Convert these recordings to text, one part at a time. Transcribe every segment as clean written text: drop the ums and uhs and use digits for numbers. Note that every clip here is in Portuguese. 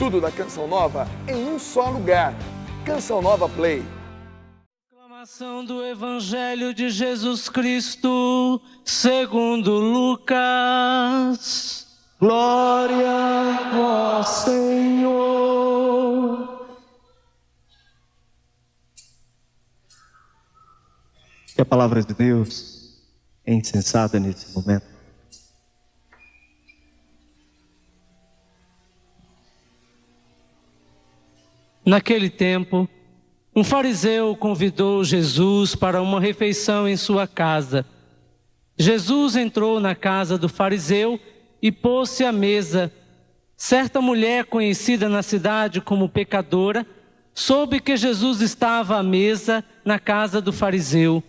Tudo da Canção Nova em um só lugar. Canção Nova Play. Proclamação do Evangelho de Jesus Cristo, segundo Lucas. Glória a vós, Senhor. Que a palavra de Deus é insensata nesse momento. Naquele tempo, um fariseu convidou Jesus para uma refeição em sua casa. Jesus entrou na casa do fariseu e pôs-se à mesa. Certa mulher conhecida na cidade como pecadora, soube que Jesus estava à mesa na casa do fariseu.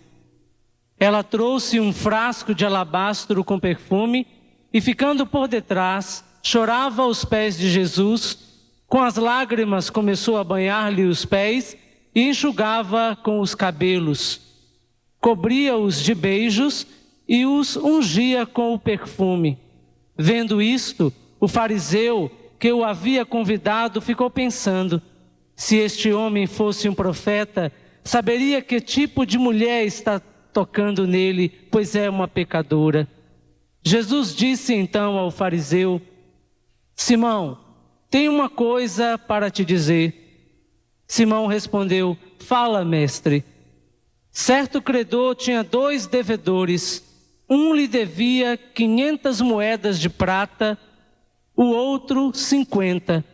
Ela trouxe um frasco de alabastro com perfume e, ficando por detrás, chorava aos pés de Jesus. Com as lágrimas começou a banhar-lhe os pés e enxugava com os cabelos. Cobria-os de beijos e os ungia com o perfume. Vendo isto, o fariseu que o havia convidado ficou pensando: se este homem fosse um profeta, saberia que tipo de mulher está tocando nele, pois é uma pecadora. Jesus disse então ao fariseu: Simão, tenho uma coisa para te dizer. Simão respondeu: fala, mestre. Certo credor tinha 2 devedores. Um lhe devia 500 moedas de prata, o outro 50.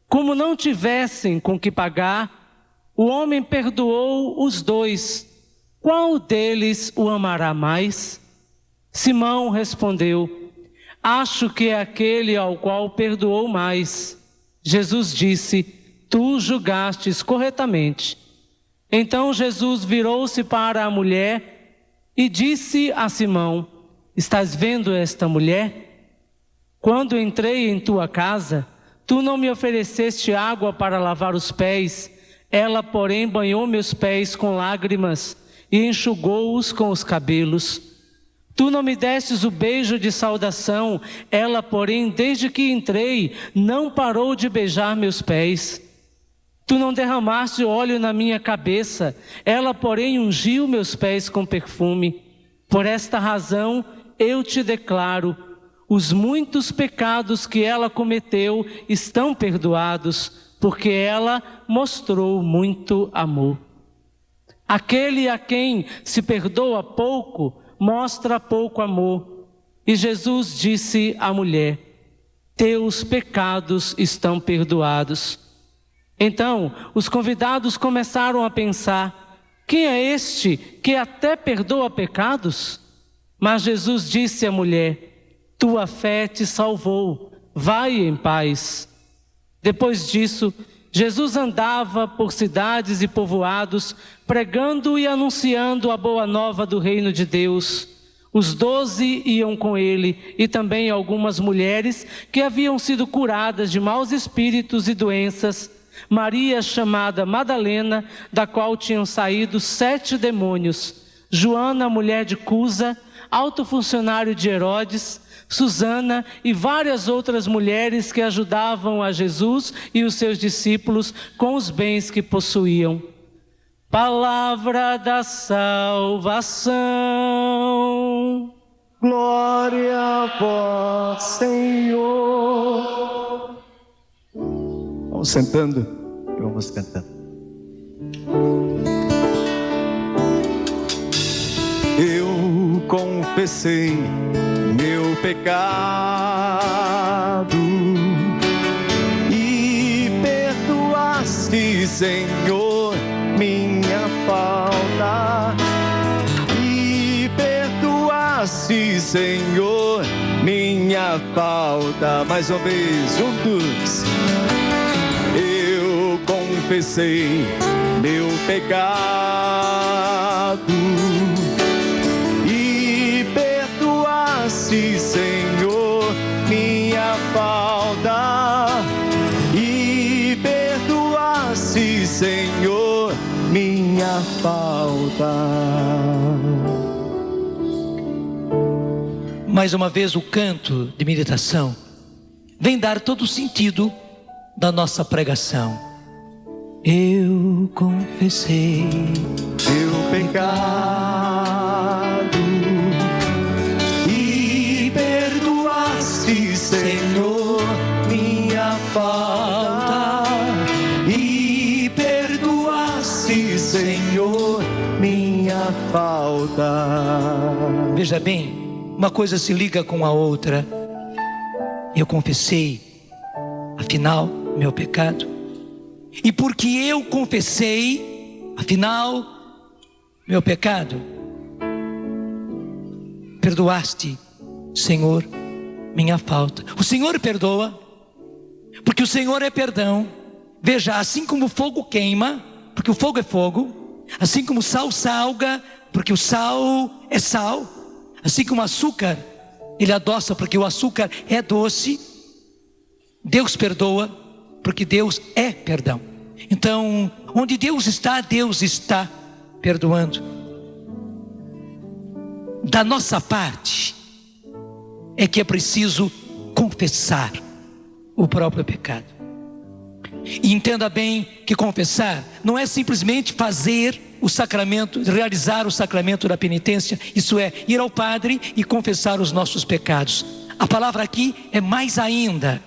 Como não tivessem com que pagar, o homem perdoou os 2. Qual deles o amará mais? Simão respondeu: acho que é aquele ao qual perdoou mais. Jesus disse: tu julgastes corretamente. Então Jesus virou-se para a mulher e disse a Simão: estás vendo esta mulher? Quando entrei em tua casa, tu não me ofereceste água para lavar os pés. Ela, porém, banhou meus pés com lágrimas e enxugou-os com os cabelos. Tu não me destes o beijo de saudação. Ela, porém, desde que entrei, não parou de beijar meus pés. Tu não derramaste óleo na minha cabeça. Ela, porém, ungiu meus pés com perfume. Por esta razão, eu te declaro: os muitos pecados que ela cometeu estão perdoados, porque ela mostrou muito amor. Aquele a quem se perdoa pouco, mostra pouco amor. E Jesus disse à mulher: teus pecados estão perdoados. Então, os convidados começaram a pensar: quem é este que até perdoa pecados? Mas Jesus disse à mulher: tua fé te salvou, vai em paz. Depois disso, Jesus andava por cidades e povoados, pregando e anunciando a boa nova do reino de Deus. Os 12 iam com ele, e também algumas mulheres que haviam sido curadas de maus espíritos e doenças. Maria, chamada Madalena, da qual tinham saído 7 demônios. Joana, mulher de Cusa, alto funcionário de Herodes. Susana e várias outras mulheres que ajudavam a Jesus e os seus discípulos com os bens que possuíam. Palavra da salvação. Glória a vós, Senhor. Vamos sentando e vamos cantando. Eu confessei meu pecado e perdoaste, Senhor, minha falta. E perdoaste, Senhor, minha falta. Mais uma vez, juntos. Eu confessei meu pecado e perdoaste, Senhor, minha falta. E perdoaste, Senhor, minha falta. Mais uma vez o canto de meditação vem dar todo o sentido da nossa pregação. Eu confessei Teu pecado e perdoaste, Senhor, minha falta. E perdoaste, Senhor, minha falta. Veja bem, uma coisa se liga com a outra. Eu confessei, afinal, meu pecado. E porque eu confessei, afinal, meu pecado, perdoaste, Senhor, minha falta. O Senhor perdoa, porque o Senhor é perdão. Veja, assim como o fogo queima, porque o fogo é fogo, assim como o sal salga, porque o sal é sal, assim como o açúcar, ele adoça, porque o açúcar é doce. Deus perdoa, porque Deus é perdão. Então, onde Deus está perdoando. Da nossa parte, é que é preciso confessar o próprio pecado. E entenda bem que confessar não é simplesmente fazer o sacramento, realizar o sacramento da penitência, isso é, ir ao padre e confessar os nossos pecados. A palavra aqui é mais ainda.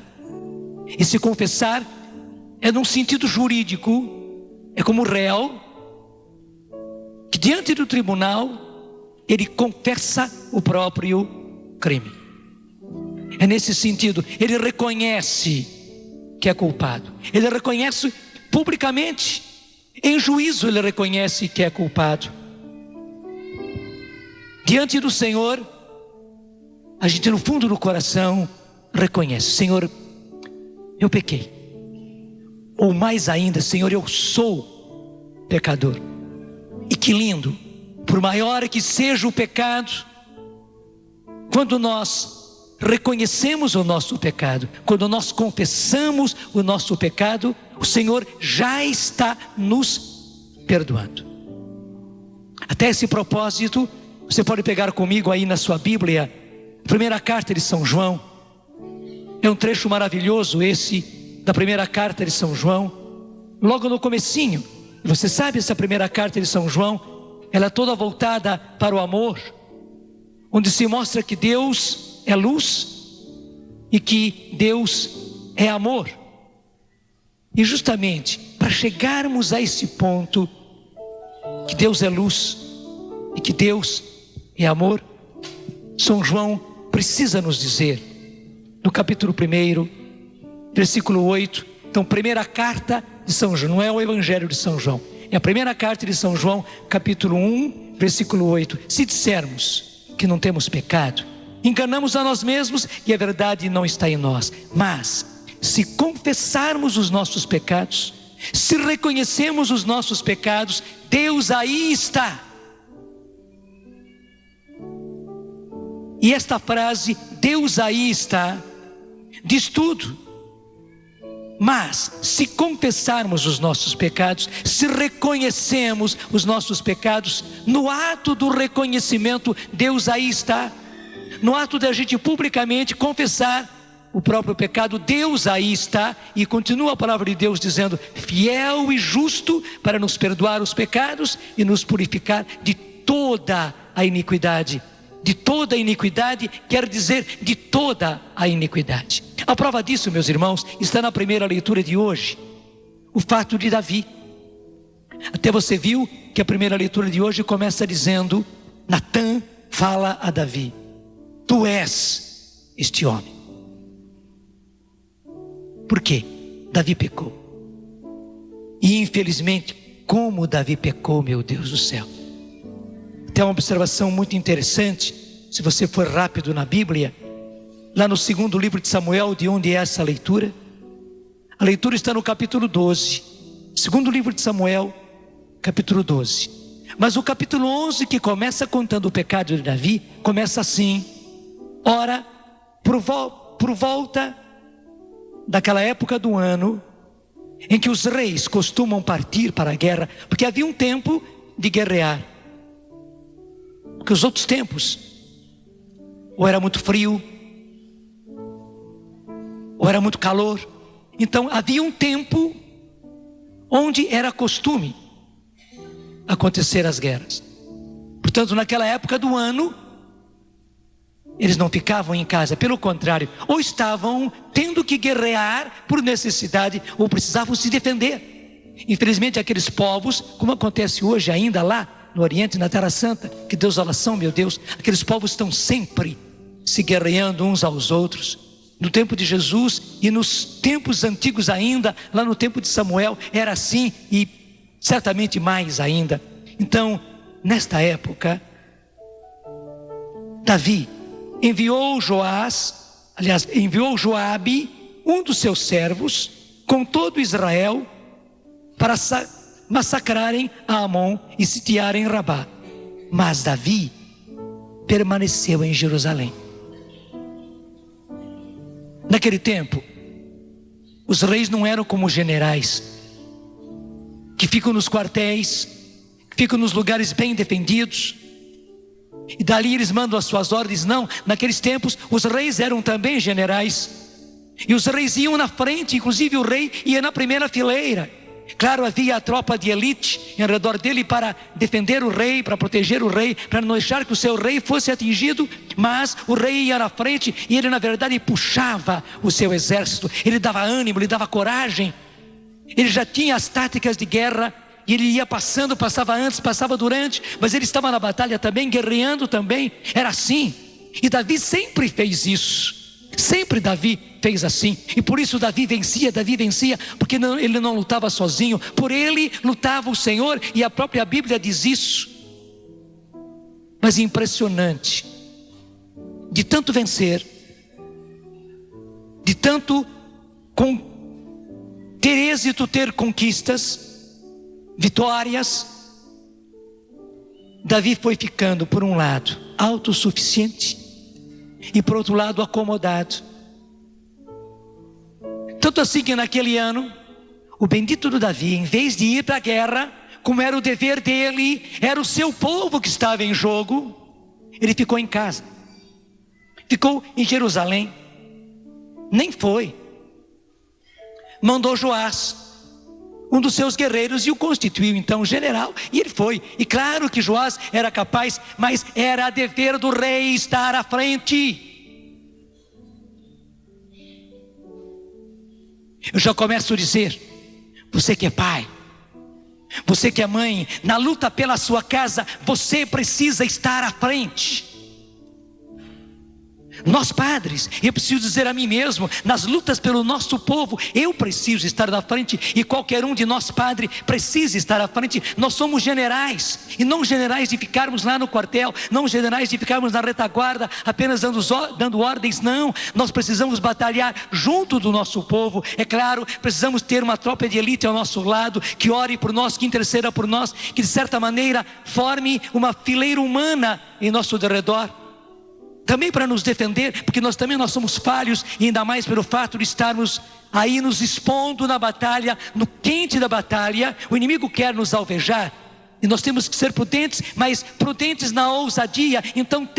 E se confessar é num sentido jurídico, é como réu, que diante do tribunal, ele confessa o próprio crime. É nesse sentido, ele reconhece que é culpado. Ele reconhece publicamente, em juízo ele reconhece que é culpado. Diante do Senhor, a gente no fundo do coração reconhece: Senhor, eu pequei. Ou mais ainda, Senhor, eu sou pecador. E que lindo, por maior que seja o pecado, quando nós reconhecemos o nosso pecado, quando nós confessamos o nosso pecado, o Senhor já está nos perdoando. Até esse propósito, você pode pegar comigo aí na sua Bíblia, a primeira carta de São João. É um trecho maravilhoso esse, da primeira carta de São João, logo no comecinho. Você sabe, essa primeira carta de São João, ela é toda voltada para o amor, onde se mostra que Deus é luz e que Deus é amor. E justamente para chegarmos a esse ponto, que Deus é luz e que Deus é amor, São João precisa nos dizer, no capítulo 1, versículo 8, então primeira carta de São João, não é o Evangelho de São João, é a primeira carta de São João, capítulo 1, versículo 8. Se dissermos que não temos pecado, enganamos a nós mesmos e a verdade não está em nós. Mas se confessarmos os nossos pecados, se reconhecemos os nossos pecados, Deus aí está. E esta frase, Deus aí está, diz tudo. Mas se confessarmos os nossos pecados, se reconhecemos os nossos pecados, no ato do reconhecimento, Deus aí está. No ato de a gente publicamente confessar o próprio pecado, Deus aí está. E continua a palavra de Deus dizendo: fiel e justo para nos perdoar os pecados e nos purificar de toda a iniquidade. De toda a iniquidade quer dizer de toda a iniquidade. A prova disso, meus irmãos, está na primeira leitura de hoje, o fato de Davi. Até você viu que a primeira leitura de hoje começa dizendo: Natã fala a Davi: tu és este homem. Por quê? Davi pecou. E infelizmente, como Davi pecou, meu Deus do céu. Tem uma observação muito interessante, se você for rápido na Bíblia, lá no segundo livro de Samuel, de onde é essa leitura? A leitura está no capítulo 12, segundo livro de Samuel, capítulo 12. Mas o capítulo 11, que começa contando o pecado de Davi, começa assim: ora, por volta daquela época do ano, em que os reis costumam partir para a guerra, porque havia um tempo de guerrear. Porque os outros tempos, ou era muito frio, ou era muito calor, Então havia um tempo onde era costume acontecer as guerras. Portanto, naquela época do ano, eles não ficavam em casa, pelo contrário, ou estavam tendo que guerrear por necessidade, ou precisavam se defender. Infelizmente, aqueles povos, como acontece hoje ainda lá no Oriente, na Terra Santa, que desolação, meu Deus, aqueles povos estão sempre se guerreando uns aos outros. No tempo de Jesus e nos tempos antigos ainda, lá no tempo de Samuel, era assim e certamente mais ainda. Então, nesta época, Davi enviou Joabe, um dos seus servos, com todo Israel, para massacrarem a Amon e sitiarem Rabá. Mas Davi permaneceu em Jerusalém. Naquele tempo, os reis não eram como generais, que ficam nos quartéis, que ficam nos lugares bem defendidos, e dali eles mandam as suas ordens. Não, naqueles tempos os reis eram também generais, e os reis iam na frente, inclusive o rei ia na primeira fileira. Claro, havia a tropa de elite em redor dele para defender o rei, para proteger o rei, para não deixar que o seu rei fosse atingido. Mas o rei ia na frente e ele na verdade puxava o seu exército. Ele dava ânimo, ele dava coragem. Ele já tinha as táticas de guerra e ele ia passando, passava antes, passava durante, mas ele estava na batalha também, guerreando também. Era assim. E Davi sempre fez isso. Sempre Davi fez assim, e por isso Davi vencia, porque ele não lutava sozinho, por ele lutava o Senhor, e a própria Bíblia diz isso. Mas impressionante, de tanto vencer, de tanto ter êxito, ter conquistas, vitórias, Davi foi ficando, por um lado, autossuficiente, e por outro lado acomodado. Tanto assim que naquele ano, o bendito do Davi, em vez de ir para a guerra, como era o dever dele, era o seu povo que estava em jogo, ele ficou em casa, ficou em Jerusalém, nem foi. Mandou Joás, um dos seus guerreiros, e o constituiu então general, e ele foi. E claro que Joás era capaz, mas era dever do rei estar à frente. Eu já começo a dizer, você que é pai, você que é mãe, na luta pela sua casa, você precisa estar à frente. Nós padres, eu preciso dizer a mim mesmo, nas lutas pelo nosso povo, eu preciso estar na frente, e qualquer um de nós padre precisa estar à frente. Nós somos generais, e não generais de ficarmos lá no quartel, não generais de ficarmos na retaguarda, apenas dando ordens, não. Nós precisamos batalhar junto do nosso povo. É claro, precisamos ter uma tropa de elite ao nosso lado, que ore por nós, que interceda por nós, que de certa maneira forme uma fileira humana em nosso derredor, também para nos defender, porque nós somos falhos, e ainda mais pelo fato de estarmos aí nos expondo na batalha, no quente da batalha. O inimigo quer nos alvejar, e nós temos que ser prudentes, mas prudentes na ousadia. Então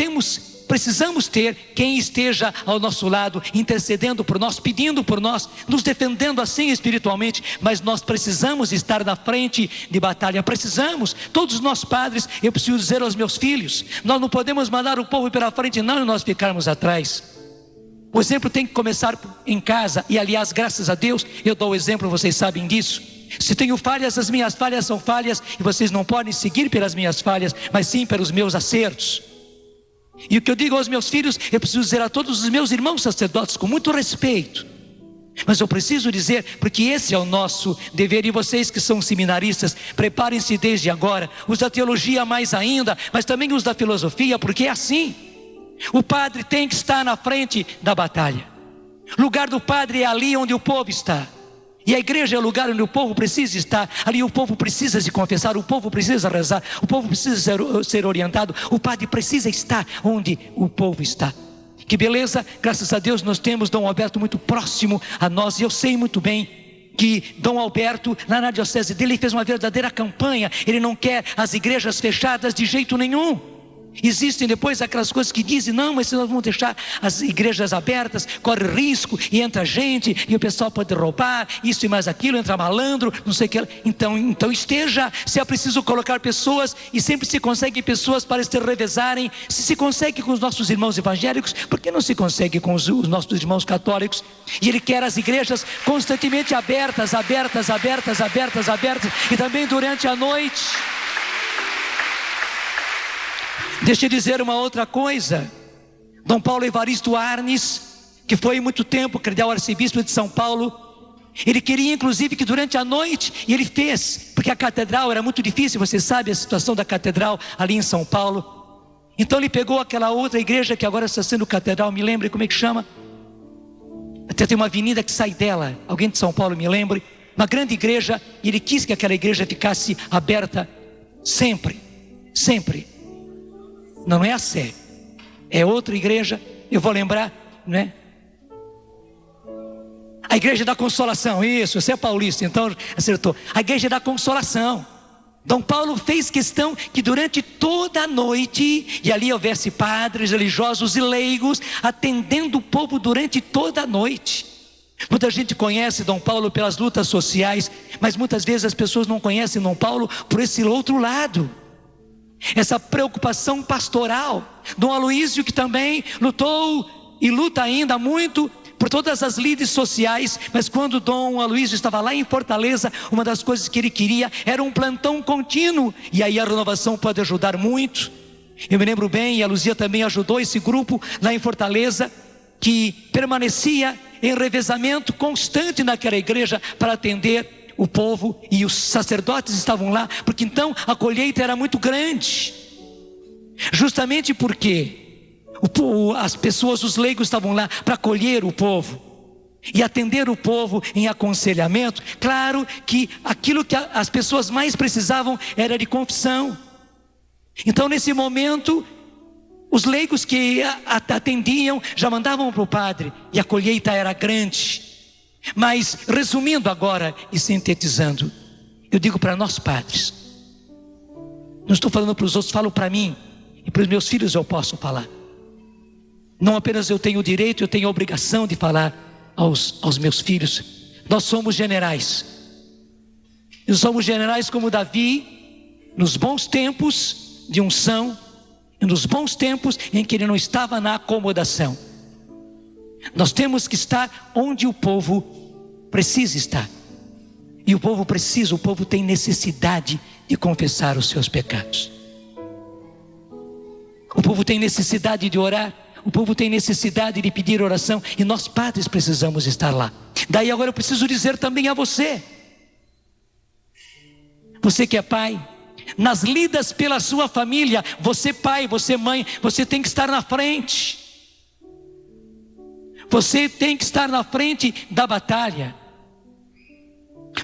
precisamos ter quem esteja ao nosso lado, intercedendo por nós, pedindo por nós, nos defendendo assim espiritualmente. Mas nós precisamos estar na frente de batalha, precisamos, todos nós padres. Eu preciso dizer aos meus filhos, nós não podemos mandar o povo pela frente não, e nós ficarmos atrás. O exemplo tem que começar em casa, e aliás, graças a Deus, eu dou o exemplo, vocês sabem disso. Se tenho falhas, as minhas falhas são falhas, e vocês não podem seguir pelas minhas falhas, mas sim pelos meus acertos. E o que eu digo aos meus filhos, eu preciso dizer a todos os meus irmãos sacerdotes com muito respeito, mas eu preciso dizer, porque esse é o nosso dever. E vocês que são seminaristas, preparem-se desde agora, os da teologia mais ainda, mas também os da filosofia, porque é assim. O padre tem que estar na frente da batalha. O lugar do padre é ali onde o povo está, e a igreja é o lugar onde o povo precisa estar. Ali o povo precisa se confessar, o povo precisa rezar, o povo precisa ser orientado. O padre precisa estar onde o povo está. Que beleza, graças a Deus nós temos Dom Alberto muito próximo a nós. E eu sei muito bem que Dom Alberto, lá na diocese dele, fez uma verdadeira campanha. Ele não quer as igrejas fechadas de jeito nenhum. Existem depois aquelas coisas que dizem: não, mas se nós vamos deixar as igrejas abertas, corre risco, e entra gente, e o pessoal pode roubar, isso e mais aquilo, entra malandro, não sei o que. Então esteja, se é preciso colocar pessoas, e sempre se consegue pessoas para se revezarem. Se consegue com os nossos irmãos evangélicos, por que não se consegue com os nossos irmãos católicos? E Ele quer as igrejas constantemente abertas, e também durante a noite. Deixa eu dizer uma outra coisa. Dom Paulo Evaristo Arnes, que foi muito tempo cardeal arcebispo de São Paulo, ele queria inclusive que durante a noite, e ele fez, porque a catedral era muito difícil, você sabe a situação da catedral ali em São Paulo. Então ele pegou aquela outra igreja que agora está sendo catedral, me lembre como é que chama? Até tem uma avenida que sai dela, alguém de São Paulo me lembre, uma grande igreja, e ele quis que aquela igreja ficasse aberta sempre. Não é a Sé, é outra igreja, eu vou lembrar, não é? A igreja da Consolação, isso, você é paulista, então acertou. A igreja da Consolação. Dom Paulo fez questão que durante toda a noite, e ali houvesse padres, religiosos e leigos, atendendo o povo durante toda a noite. Muita gente conhece Dom Paulo pelas lutas sociais, mas muitas vezes as pessoas não conhecem Dom Paulo por esse outro lado. Essa preocupação pastoral. Dom Aloísio, que também lutou e luta ainda muito por todas as lides sociais, mas quando Dom Aloísio estava lá em Fortaleza, uma das coisas que ele queria era um plantão contínuo, e aí a renovação pode ajudar muito. Eu me lembro bem, e a Luzia também ajudou esse grupo lá em Fortaleza, que permanecia em revezamento constante naquela igreja para atender o povo, e os sacerdotes estavam lá, porque então a colheita era muito grande, justamente porque as pessoas, os leigos estavam lá para acolher o povo e atender o povo em aconselhamento. Claro que aquilo que as pessoas mais precisavam era de confissão. Então nesse momento, os leigos que atendiam já mandavam para o padre, e a colheita era grande. Mas resumindo agora e sintetizando, eu digo para nós padres, não estou falando para os outros, falo para mim, e para os meus filhos eu posso falar. Não apenas eu tenho o direito, eu tenho a obrigação de falar aos meus filhos. Nós somos generais. E somos generais como Davi, nos bons tempos de unção, e nos bons tempos em que ele não estava na acomodação. Nós temos que estar onde o povo precisa estar. E o povo tem necessidade de confessar os seus pecados. O povo tem necessidade de orar. O povo tem necessidade de pedir oração. E nós padres precisamos estar lá. Daí agora eu preciso dizer também a você. Você que é pai, nas lidas pela sua família, você pai, você mãe, você tem que estar na frente. Você tem que estar na frente da batalha.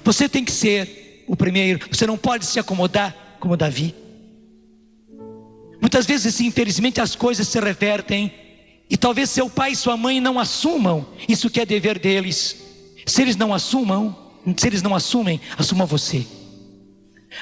Você tem que ser o primeiro. Você não pode se acomodar como Davi. Muitas vezes, infelizmente, as coisas se revertem, e talvez seu pai e sua mãe não assumam isso que é dever deles. Se eles não assumem, assuma você.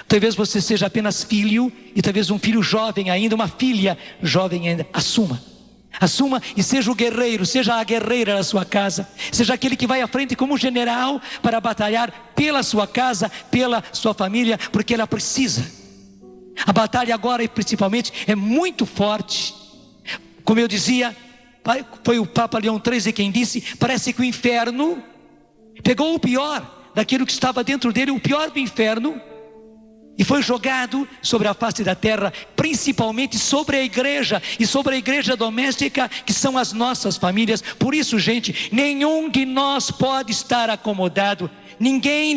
Talvez você seja apenas filho, e talvez um filho jovem ainda, uma filha jovem ainda. Assuma e seja o guerreiro, seja a guerreira da sua casa, seja aquele que vai à frente como general para batalhar pela sua casa, pela sua família, porque ela precisa. A batalha agora, principalmente, é muito forte. Como eu dizia, foi o Papa Leão XIII quem disse: parece que o inferno pegou o pior daquilo que estava dentro dele, o pior do inferno, e foi jogado sobre a face da terra, principalmente sobre a igreja, e sobre a igreja doméstica, que são as nossas famílias. Por isso, gente, nenhum de nós pode estar acomodado. Ninguém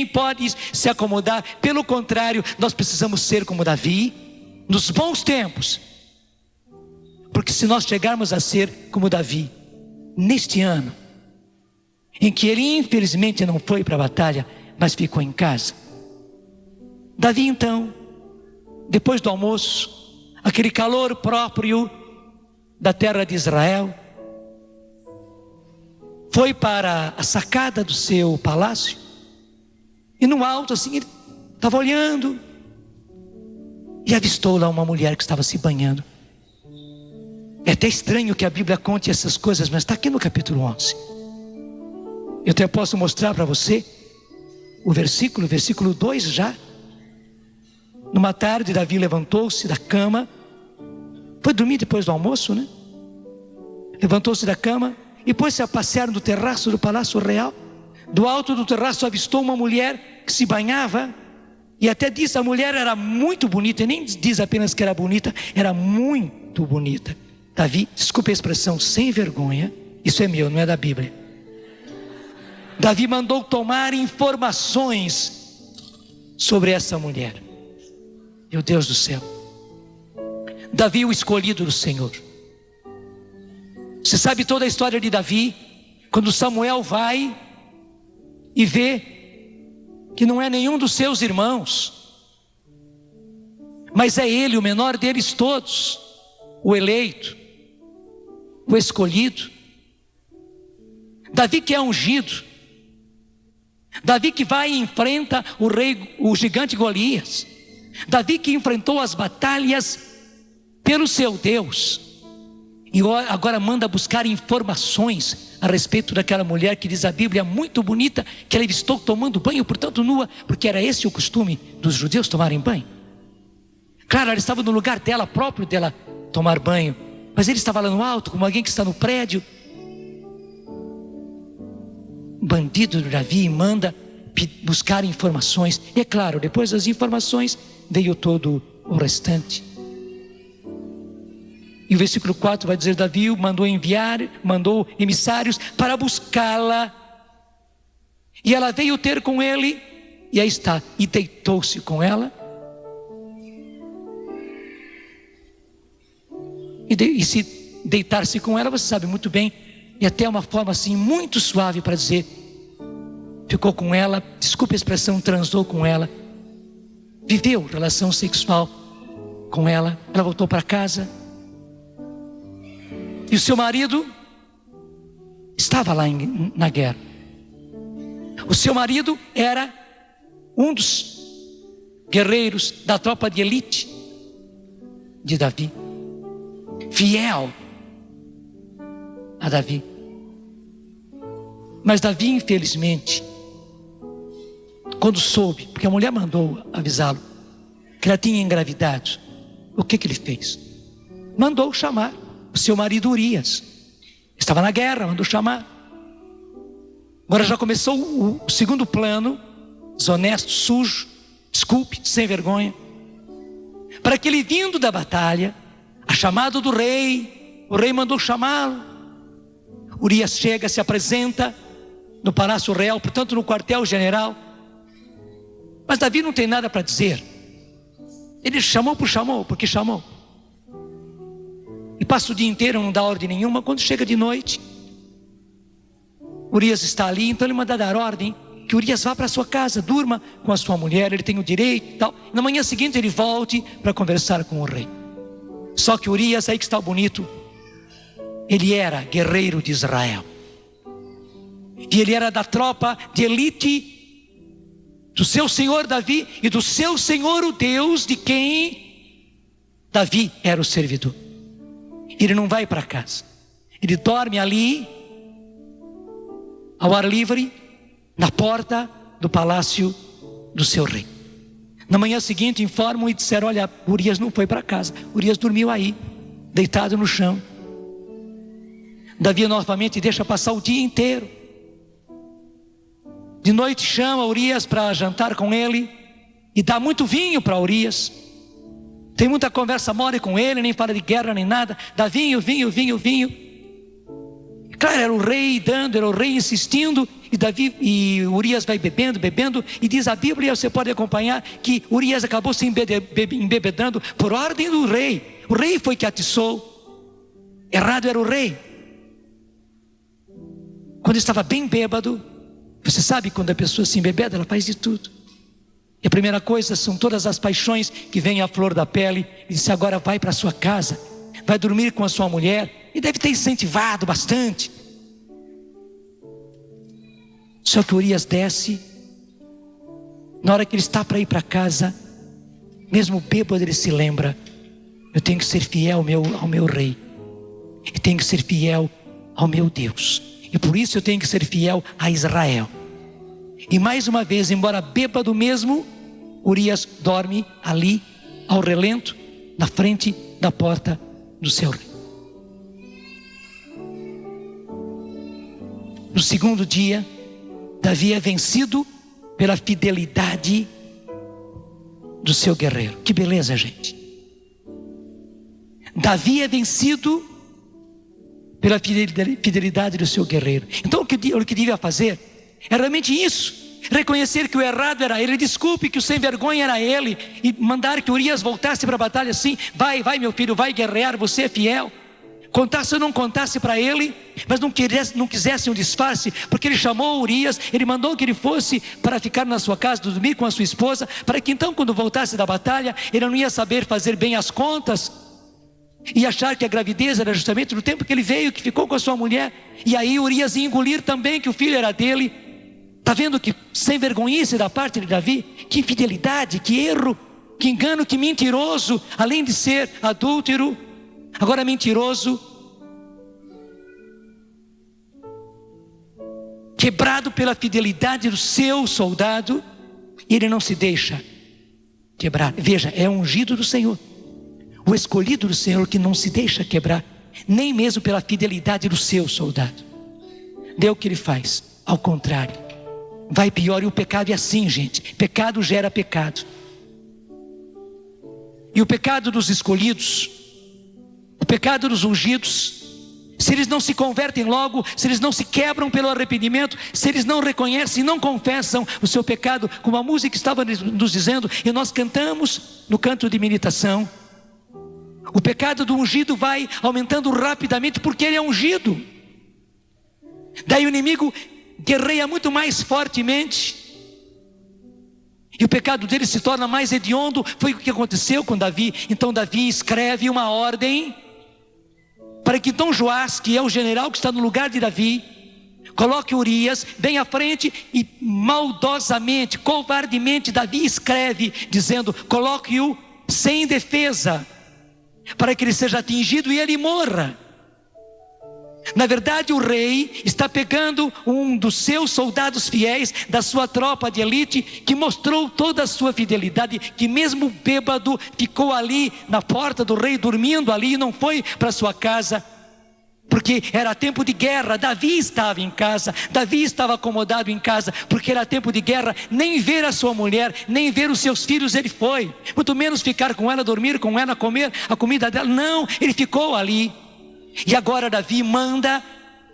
pode se acomodar. Pelo contrário, nós precisamos ser como Davi, nos bons tempos. Porque se nós chegarmos a ser como Davi, neste ano, em que ele infelizmente não foi para a batalha, mas ficou em casa. Davi então, depois do almoço, aquele calor próprio da terra de Israel, foi para a sacada do seu palácio, e no alto assim, ele estava olhando, e avistou lá uma mulher que estava se banhando. É até estranho que a Bíblia conte essas coisas, mas está aqui no capítulo 11. Eu até posso mostrar para você o versículo 2 já. Numa tarde, Davi levantou-se da cama. Foi dormir depois do almoço, né? Levantou-se da cama e pôs-se a passear no terraço do Palácio Real. Do alto do terraço avistou uma mulher que se banhava. E até disse, a mulher era muito bonita. E nem diz apenas que era bonita, era muito bonita. Davi, desculpe a expressão, sem vergonha. Isso é meu, não é da Bíblia. Davi mandou tomar informações sobre essa mulher. Meu Deus do céu. Davi, o escolhido do Senhor. Você sabe toda a história de Davi, quando Samuel vai e vê que não é nenhum dos seus irmãos, mas é ele, o menor deles todos, o eleito, o escolhido. Davi que é ungido, Davi que vai e enfrenta o gigante Golias, Davi que enfrentou as batalhas pelo seu Deus, e agora manda buscar informações a respeito daquela mulher que diz a Bíblia muito bonita, que ela estou tomando banho, portanto nua, porque era esse o costume dos judeus tomarem banho. Claro, ela estava no lugar dela, próprio dela tomar banho, mas ele estava lá no alto, como alguém que está no prédio. O bandido do Davi manda buscar informações, e é claro, depois das informações veio todo o restante. E o versículo 4 vai dizer, Davi mandou emissários para buscá-la, e ela veio ter com ele, e aí está, e deitou-se com ela, e se deitar-se com ela, você sabe muito bem, e até uma forma assim muito suave para dizer, ficou com ela, desculpe a expressão, transou com ela, viveu relação sexual com ela, ela voltou para casa, e o seu marido estava lá na guerra. O seu marido era um dos guerreiros da tropa de elite de Davi, fiel a Davi. Mas Davi, infelizmente, quando soube, porque a mulher mandou avisá-lo que ela tinha engravidado, o que ele fez? Mandou chamar o seu marido Urias. Estava na guerra, mandou chamar. Agora já começou o segundo plano, desonesto, sujo, desculpe, sem vergonha, para que ele, vindo da batalha, a chamado do rei, o rei mandou chamá-lo. Urias chega, se apresenta no Palácio Real, portanto no quartel-general. Mas Davi não tem nada para dizer. Ele chamou, porque chamou. E passa o dia inteiro, não dá ordem nenhuma. Quando chega de noite, Urias está ali, então ele manda dar ordem que Urias vá para a sua casa, durma com a sua mulher, ele tem o direito e tal. Na manhã seguinte ele volte para conversar com o rei. Só que Urias, aí que está o bonito, ele era guerreiro de Israel, e ele era da tropa de elite do seu senhor Davi e do seu senhor o Deus de quem Davi era o servidor. Ele não vai para casa, ele dorme ali ao ar livre na porta do palácio do seu rei. Na manhã seguinte informam e disseram, olha, Urias não foi para casa, Urias dormiu aí, deitado no chão. Davi novamente deixa passar o dia inteiro. De noite chama Urias para jantar com ele e dá muito vinho para Urias. Tem muita conversa mole com ele, nem fala de guerra nem nada. Dá vinho. Claro, era o rei dando, era o rei insistindo, e Urias vai bebendo, e diz a Bíblia, você pode acompanhar, que Urias acabou se embebedando por ordem do rei. O rei foi que atiçou. Errado era o rei. Quando estava bem bêbado, você sabe, quando a pessoa se embebeda, ela faz de tudo. E a primeira coisa são todas as paixões que vêm à flor da pele. E disse, agora vai para a sua casa, vai dormir com a sua mulher, e deve ter incentivado bastante. Só que Urias desce, na hora que ele está para ir para casa, Mesmo bêbado ele se lembra: eu tenho que ser fiel ao meu rei, eu tenho que ser fiel ao meu Deus, e por isso eu tenho que ser fiel a Israel. E mais uma vez, embora bêbado mesmo, Urias dorme ali ao relento, na frente da porta do seu rei. No segundo dia, Davi é vencido pela fidelidade do seu guerreiro. Que beleza, gente. Davi é vencido pela fidelidade do seu guerreiro. Então o que devia fazer é realmente isso: reconhecer que o errado era ele, desculpe que o sem vergonha era ele, e mandar que Urias voltasse para a batalha assim: vai meu filho, vai guerrear, você é fiel. Contasse ou não contasse para ele, mas não quisesse um disfarce, porque ele chamou Urias, ele mandou que ele fosse para ficar na sua casa, dormir com a sua esposa, para que então quando voltasse da batalha, ele não ia saber fazer bem as contas, e achar que a gravidez era justamente no tempo que ele veio, que ficou com a sua mulher, e aí Urias ia engolir também que o filho era dele. Está vendo que sem vergonhice da parte de Davi? Que infidelidade, que erro, que engano, que mentiroso, além de ser adúltero, agora mentiroso, quebrado pela fidelidade do seu soldado, e ele não se deixa quebrar. Veja, é ungido do Senhor, o escolhido do Senhor, que não se deixa quebrar, nem mesmo pela fidelidade do seu soldado. Daí o que ele faz? Ao contrário, vai pior. E o pecado é assim, gente: pecado gera pecado. E o pecado dos escolhidos, o pecado dos ungidos, se eles não se convertem logo, se eles não se quebram pelo arrependimento, se eles não reconhecem e não confessam o seu pecado, como a música estava nos dizendo, e nós cantamos no canto de meditação, o pecado do ungido vai aumentando rapidamente, porque ele é ungido. Daí o inimigo guerreia muito mais fortemente, e o pecado dele se torna mais hediondo. Foi o que aconteceu com Davi. Então Davi escreve uma ordem para que então Joás, que é o general que está no lugar de Davi, coloque Urias bem à frente, e maldosamente, covardemente, Davi escreve dizendo: coloque-o sem defesa, para que ele seja atingido e ele morra. Na verdade, o rei está pegando um dos seus soldados fiéis, da sua tropa de elite, que mostrou toda a sua fidelidade, que mesmo bêbado ficou ali na porta do rei, dormindo ali, e não foi para sua casa, porque era tempo de guerra. Davi estava em casa, Davi estava acomodado em casa, porque era tempo de guerra. Nem ver a sua mulher, nem ver os seus filhos ele foi, muito menos ficar com ela, dormir com ela, comer a comida dela. Não, ele ficou ali. E agora Davi manda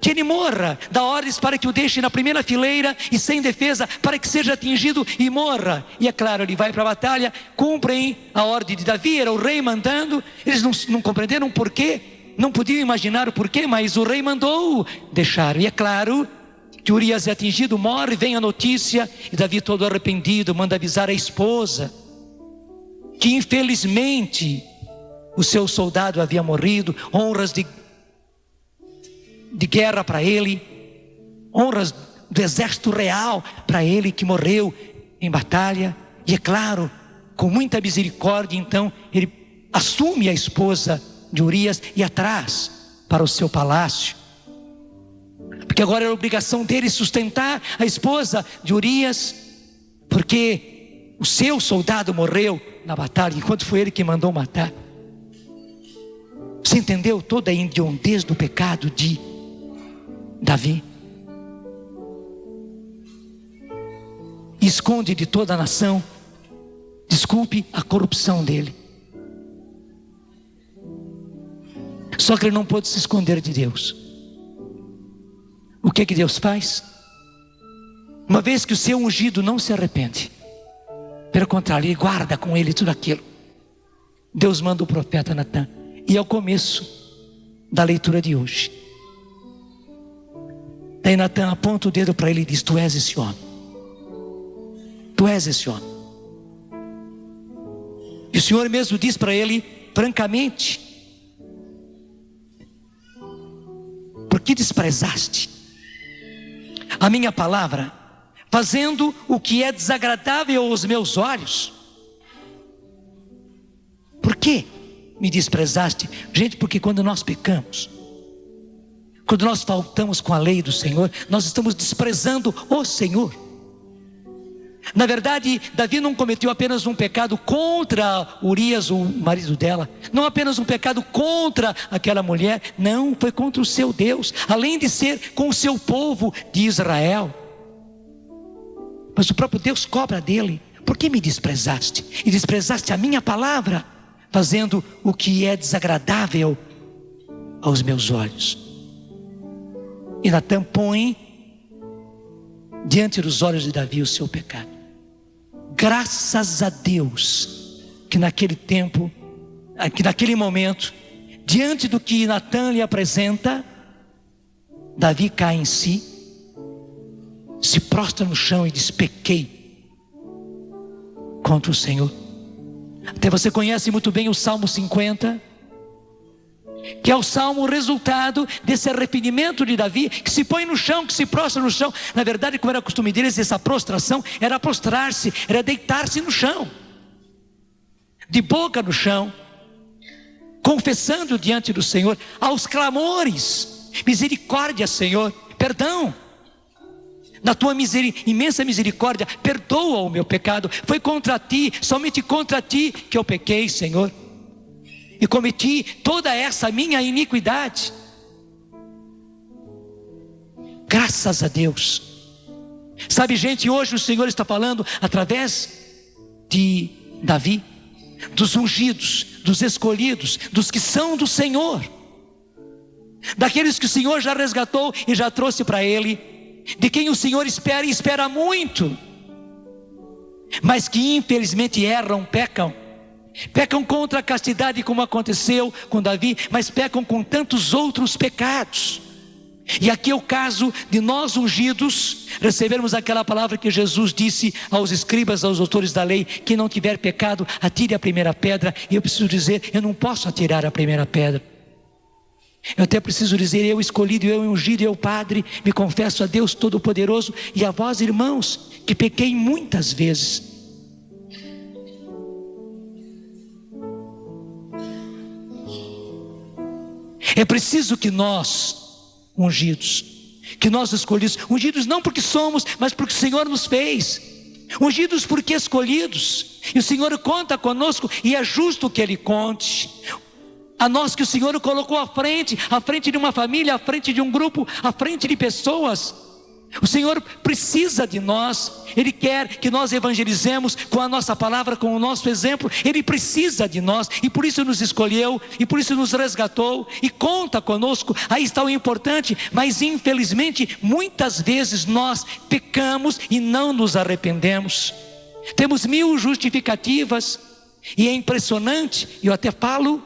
que ele morra, dá ordens para que o deixe na primeira fileira e sem defesa, para que seja atingido e morra. E é claro, ele vai para a batalha, cumprem a ordem de Davi, era o rei mandando. Eles não compreenderam o porquê, não podiam imaginar o porquê, mas o rei mandou deixar. E é claro que Urias é atingido, morre, vem a notícia, e Davi, todo arrependido, manda avisar a esposa que infelizmente o seu soldado havia morrido, honras de guerra para ele, honras do exército real para ele, que morreu em batalha. E é claro, com muita misericórdia, então ele assume a esposa de Urias e atrás para o seu palácio, porque agora era obrigação dele sustentar a esposa de Urias, porque o seu soldado morreu na batalha, enquanto foi ele que mandou matar. Você entendeu toda a hediondez do pecado de Davi? Esconde de toda a nação, desculpe, a corrupção dele. Só que ele não pôde se esconder de Deus. O que Deus faz? Uma vez que o seu ungido não se arrepende, pelo contrário, ele guarda com ele tudo aquilo, Deus manda o profeta Natã. E é o começo da leitura de hoje. Daí Natã aponta o dedo para ele e diz: tu és esse homem, tu és esse homem. E o Senhor mesmo diz para ele francamente: por que desprezaste a minha palavra, fazendo o que é desagradável aos meus olhos? que me desprezaste? Gente, porque quando nós pecamos, quando nós faltamos com a lei do Senhor, nós estamos desprezando o Senhor. Na verdade, Davi não cometeu apenas um pecado contra Urias, o marido dela, não apenas um pecado contra aquela mulher, não, foi contra o seu Deus, além de ser com o seu povo de Israel. Mas o próprio Deus cobra dele: por que me desprezaste? E desprezaste a minha palavra, fazendo o que é desagradável aos meus olhos. E Natã põe diante dos olhos de Davi o seu pecado. Graças a Deus que naquele tempo, que naquele momento, diante do que Natã lhe apresenta, Davi cai em si, se prostra no chão e diz: pequei contra o Senhor. Até você conhece muito bem o Salmo 50, que é o salmo resultado desse arrependimento de Davi, que se põe no chão, que se prostra no chão. Na verdade, como era costume deles, essa prostração era prostrar-se, era deitar-se no chão, de boca no chão, confessando diante do Senhor, aos clamores: misericórdia, Senhor, perdão, na tua imensa misericórdia, perdoa o meu pecado. Foi contra ti, somente contra ti que eu pequei, Senhor, e cometi toda essa minha iniquidade. Graças a Deus. Sabe, gente, hoje o Senhor está falando através de Davi, dos ungidos, dos escolhidos, dos que são do Senhor, daqueles que o Senhor já resgatou e já trouxe para Ele, de quem o Senhor espera e espera muito, mas que infelizmente erram, pecam contra a castidade, como aconteceu com Davi, mas pecam com tantos outros pecados. E aqui é o caso de nós ungidos recebermos aquela palavra que Jesus disse aos escribas, aos doutores da lei: quem não tiver pecado, atire a primeira pedra. E eu preciso dizer, eu não posso atirar a primeira pedra. Eu até preciso dizer: eu escolhido, eu ungido, eu padre, me confesso a Deus Todo-Poderoso e a vós, irmãos, que pequei muitas vezes. É preciso que nós, ungidos, que nós escolhidos, ungidos não porque somos, mas porque o Senhor nos fez, ungidos porque escolhidos, e o Senhor conta conosco, e é justo que Ele conte a nós, que o Senhor colocou à frente de uma família, à frente de um grupo, à frente de pessoas. O Senhor precisa de nós, Ele quer que nós evangelizemos com a nossa palavra, com o nosso exemplo. Ele precisa de nós, e por isso nos escolheu, e por isso nos resgatou, e conta conosco. Aí está o importante, mas infelizmente muitas vezes nós pecamos e não nos arrependemos. Temos 1000 justificativas, e é impressionante, eu até falo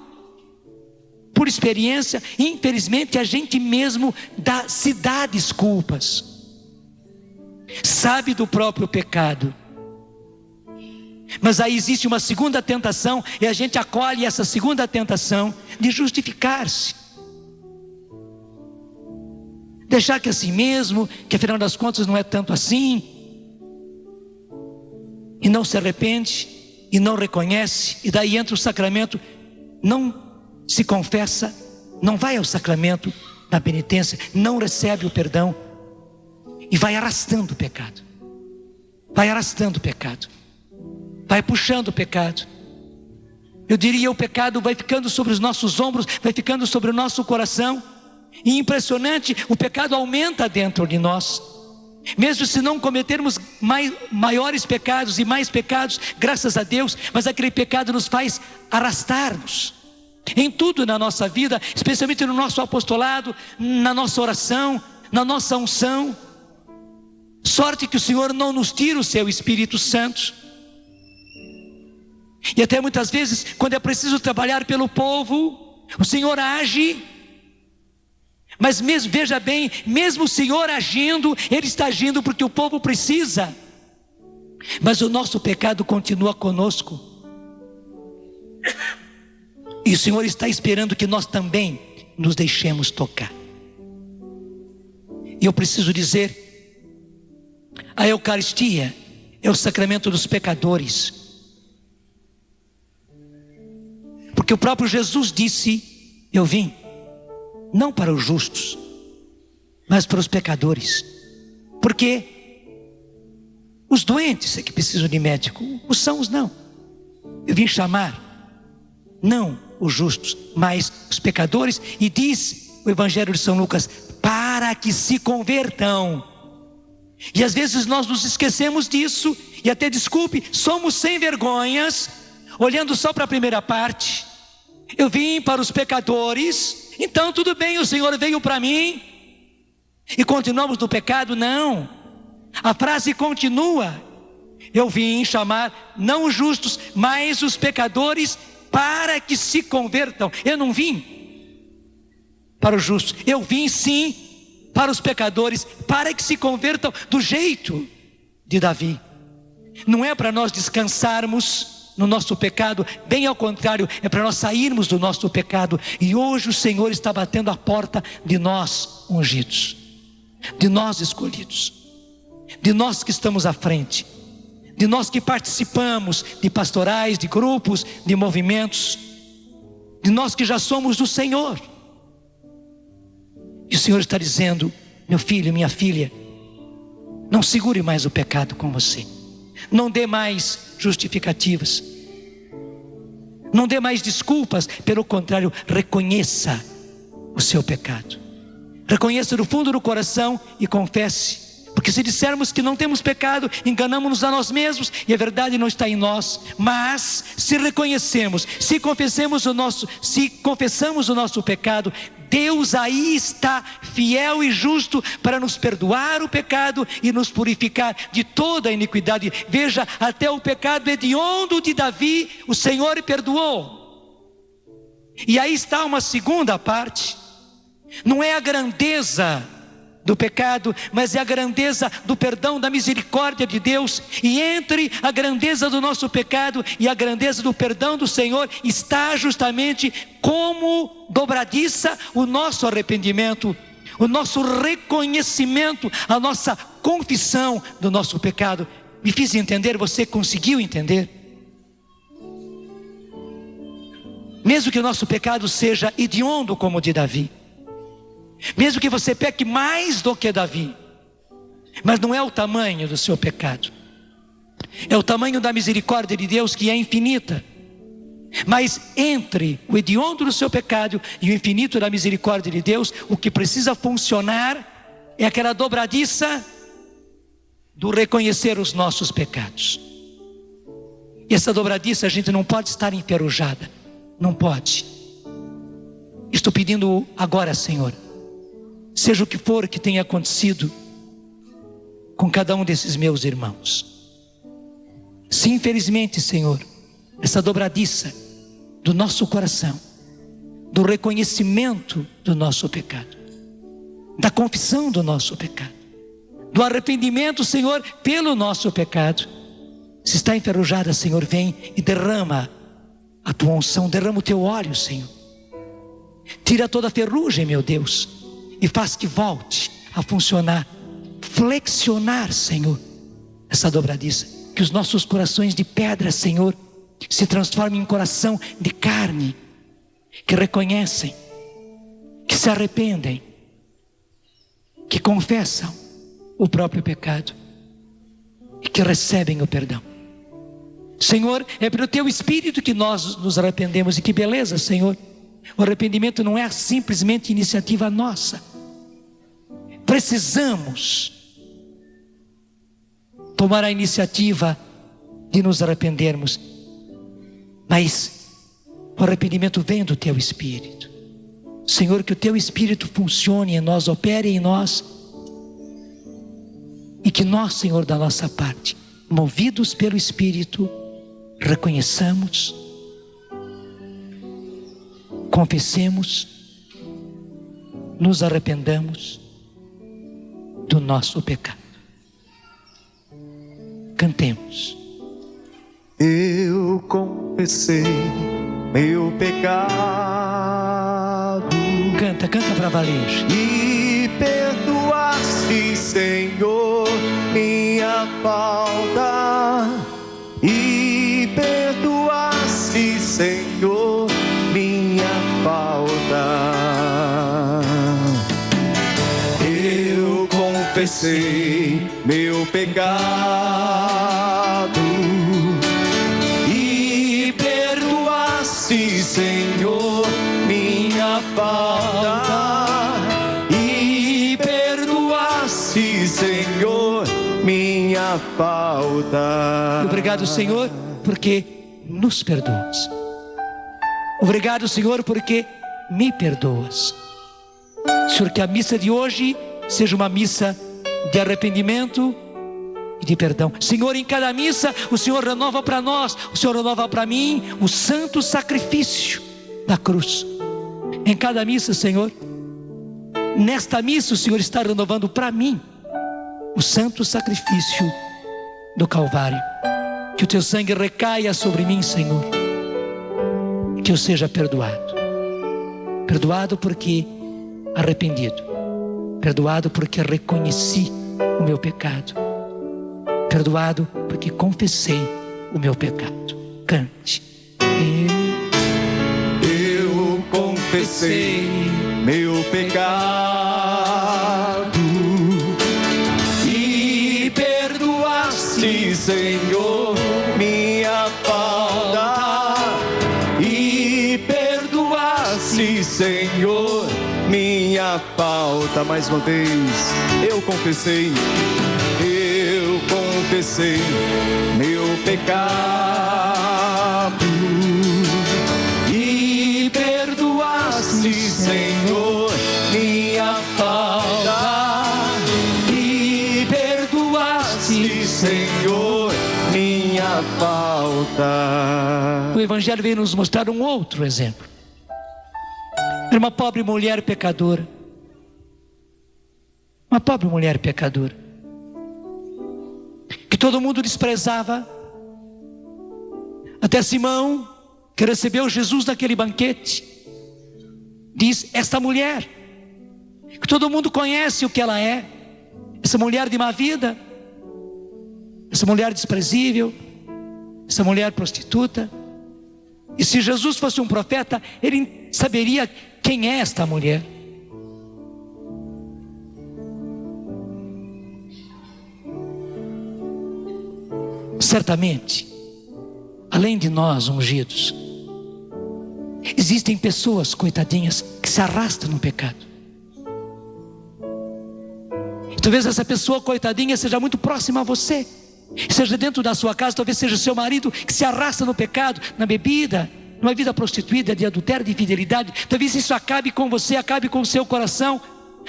por experiência, infelizmente a gente mesmo se dá desculpas, sabe do próprio pecado, mas aí existe uma segunda tentação, e a gente acolhe essa segunda tentação de justificar-se, deixar que assim mesmo, que afinal das contas não é tanto assim, e não se arrepende, e não reconhece, e daí entra o sacramento, não se confessa, não vai ao sacramento da penitência, não recebe o perdão, e vai arrastando o pecado, vai puxando o pecado. Eu diria, o pecado vai ficando sobre os nossos ombros, vai ficando sobre o nosso coração, e impressionante, o pecado aumenta dentro de nós, mesmo se não cometermos maiores pecados e mais pecados, graças a Deus, mas aquele pecado nos faz arrastar-nos em tudo na nossa vida, especialmente no nosso apostolado, na nossa oração, na nossa unção. Sorte que o Senhor não nos tira o seu Espírito Santo. E até muitas vezes, quando é preciso trabalhar pelo povo, o Senhor age, mas mesmo, veja bem, mesmo o Senhor agindo, Ele está agindo porque o povo precisa, mas o nosso pecado continua conosco, e o Senhor está esperando que nós também nos deixemos tocar. E eu preciso dizer, a Eucaristia é o sacramento dos pecadores. Porque o próprio Jesus disse: eu vim não para os justos, mas para os pecadores. Porque os doentes é que precisam de médico, os sãos não. Eu vim chamar não os justos, mas os pecadores. E diz o Evangelho de São Lucas: para que se convertam. E às vezes nós nos esquecemos disso, e até, desculpe, somos sem vergonhas, olhando só para a primeira parte. Eu vim para os pecadores, então tudo bem, o Senhor veio para mim, e continuamos no pecado? Não, a frase continua: eu vim chamar não os justos, mas os pecadores, para que se convertam. Eu não vim para os justos, eu vim sim para os pecadores, para que se convertam do jeito de Davi. Não é para nós descansarmos no nosso pecado, bem ao contrário, é para nós sairmos do nosso pecado. E hoje o Senhor está batendo a porta de nós ungidos, de nós escolhidos, de nós que estamos à frente, de nós que participamos de pastorais, de grupos, de movimentos, de nós que já somos do Senhor. E o Senhor está dizendo: meu filho, minha filha, não segure mais o pecado com você, não dê mais justificativas, não dê mais desculpas. Pelo contrário, reconheça o seu pecado, reconheça do fundo do coração e confesse. Porque se dissermos que não temos pecado, enganamos-nos a nós mesmos, e a verdade não está em nós. Mas se reconhecemos, se confessamos o nosso pecado, Deus aí está fiel e justo para nos perdoar o pecado e nos purificar de toda a iniquidade. Veja, até o pecado hediondo de Davi o Senhor perdoou. E aí está uma segunda parte. Não é a grandeza do pecado, mas é a grandeza do perdão, da misericórdia de Deus. E entre a grandeza do nosso pecado e a grandeza do perdão do Senhor está justamente como dobradiça o nosso arrependimento, o nosso reconhecimento, a nossa confissão do nosso pecado. Me fiz entender? Você conseguiu entender? Mesmo que o nosso pecado seja hediondo como o de Davi, mesmo que você peque mais do que Davi, mas não é o tamanho do seu pecado, é o tamanho da misericórdia de Deus, que é infinita. Mas entre o hediondo do seu pecado e o infinito da misericórdia de Deus, o que precisa funcionar é aquela dobradiça do reconhecer os nossos pecados. E essa dobradiça a gente não pode estar enferrujada, não pode. Estou pedindo agora, Senhor, seja o que for que tenha acontecido com cada um desses meus irmãos, se infelizmente, Senhor, essa dobradiça do nosso coração, do reconhecimento do nosso pecado, da confissão do nosso pecado, do arrependimento, Senhor, pelo nosso pecado, se está enferrujada, Senhor, vem e derrama a tua unção, derrama o teu óleo, Senhor. Tira toda a ferrugem, meu Deus, e faz que volte a funcionar, flexionar, Senhor, essa dobradiça. Que os nossos corações de pedra, Senhor, se transformem em coração de carne, que reconhecem, que se arrependem, que confessam o próprio pecado e que recebem o perdão. Senhor, é pelo teu Espírito que nós nos arrependemos. E que beleza, Senhor, o arrependimento não é simplesmente iniciativa nossa. Precisamos tomar a iniciativa de nos arrependermos, mas o arrependimento vem do teu Espírito. Senhor, que o teu Espírito funcione em nós, opere em nós, e que nós, Senhor, da nossa parte, movidos pelo Espírito, reconheçamos, confessemos, nos arrependamos do nosso pecado. Cantemos. Eu confessei meu pecado. Canta para valer. E perdoaste, Senhor, minha falta. E perdoaste, Senhor, confessei meu pecado e perdoaste, Senhor, minha falta. E perdoaste, Senhor, minha falta. Obrigado, Senhor, porque nos perdoas. Obrigado, Senhor, porque me perdoas. Senhor, que a missa de hoje seja uma missa de arrependimento e de perdão. Senhor, em cada missa o Senhor renova para nós, o Senhor renova para mim o santo sacrifício da cruz. Em cada missa, Senhor, nesta missa o Senhor está renovando para mim o santo sacrifício do Calvário. Que o teu sangue recaia sobre mim, Senhor, que eu seja perdoado. Perdoado porque arrependido, perdoado porque reconheci o meu pecado, perdoado porque confessei o meu pecado. Cante. Eu confessei meu pecado e perdoaste, Senhor, minha falta. E perdoaste, Senhor, minha falta. Mais uma vez, eu confessei meu pecado e perdoaste, Senhor, minha falta. E perdoaste, Senhor, minha falta. O Evangelho veio nos mostrar um outro exemplo. Era uma pobre mulher pecadora. Uma pobre mulher pecadora, que todo mundo desprezava. Até Simão, que recebeu Jesus naquele banquete, diz: esta mulher, que todo mundo conhece o que ela é, essa mulher de má vida, essa mulher desprezível, essa mulher prostituta. E se Jesus fosse um profeta, ele saberia quem é esta mulher. Certamente, além de nós ungidos, existem pessoas coitadinhas que se arrastam no pecado. Talvez essa pessoa coitadinha seja muito próxima a você, seja dentro da sua casa, talvez seja seu marido que se arrasta no pecado, na bebida, numa vida prostituída, de adultério, de infidelidade. Talvez isso acabe com você, acabe com o seu coração,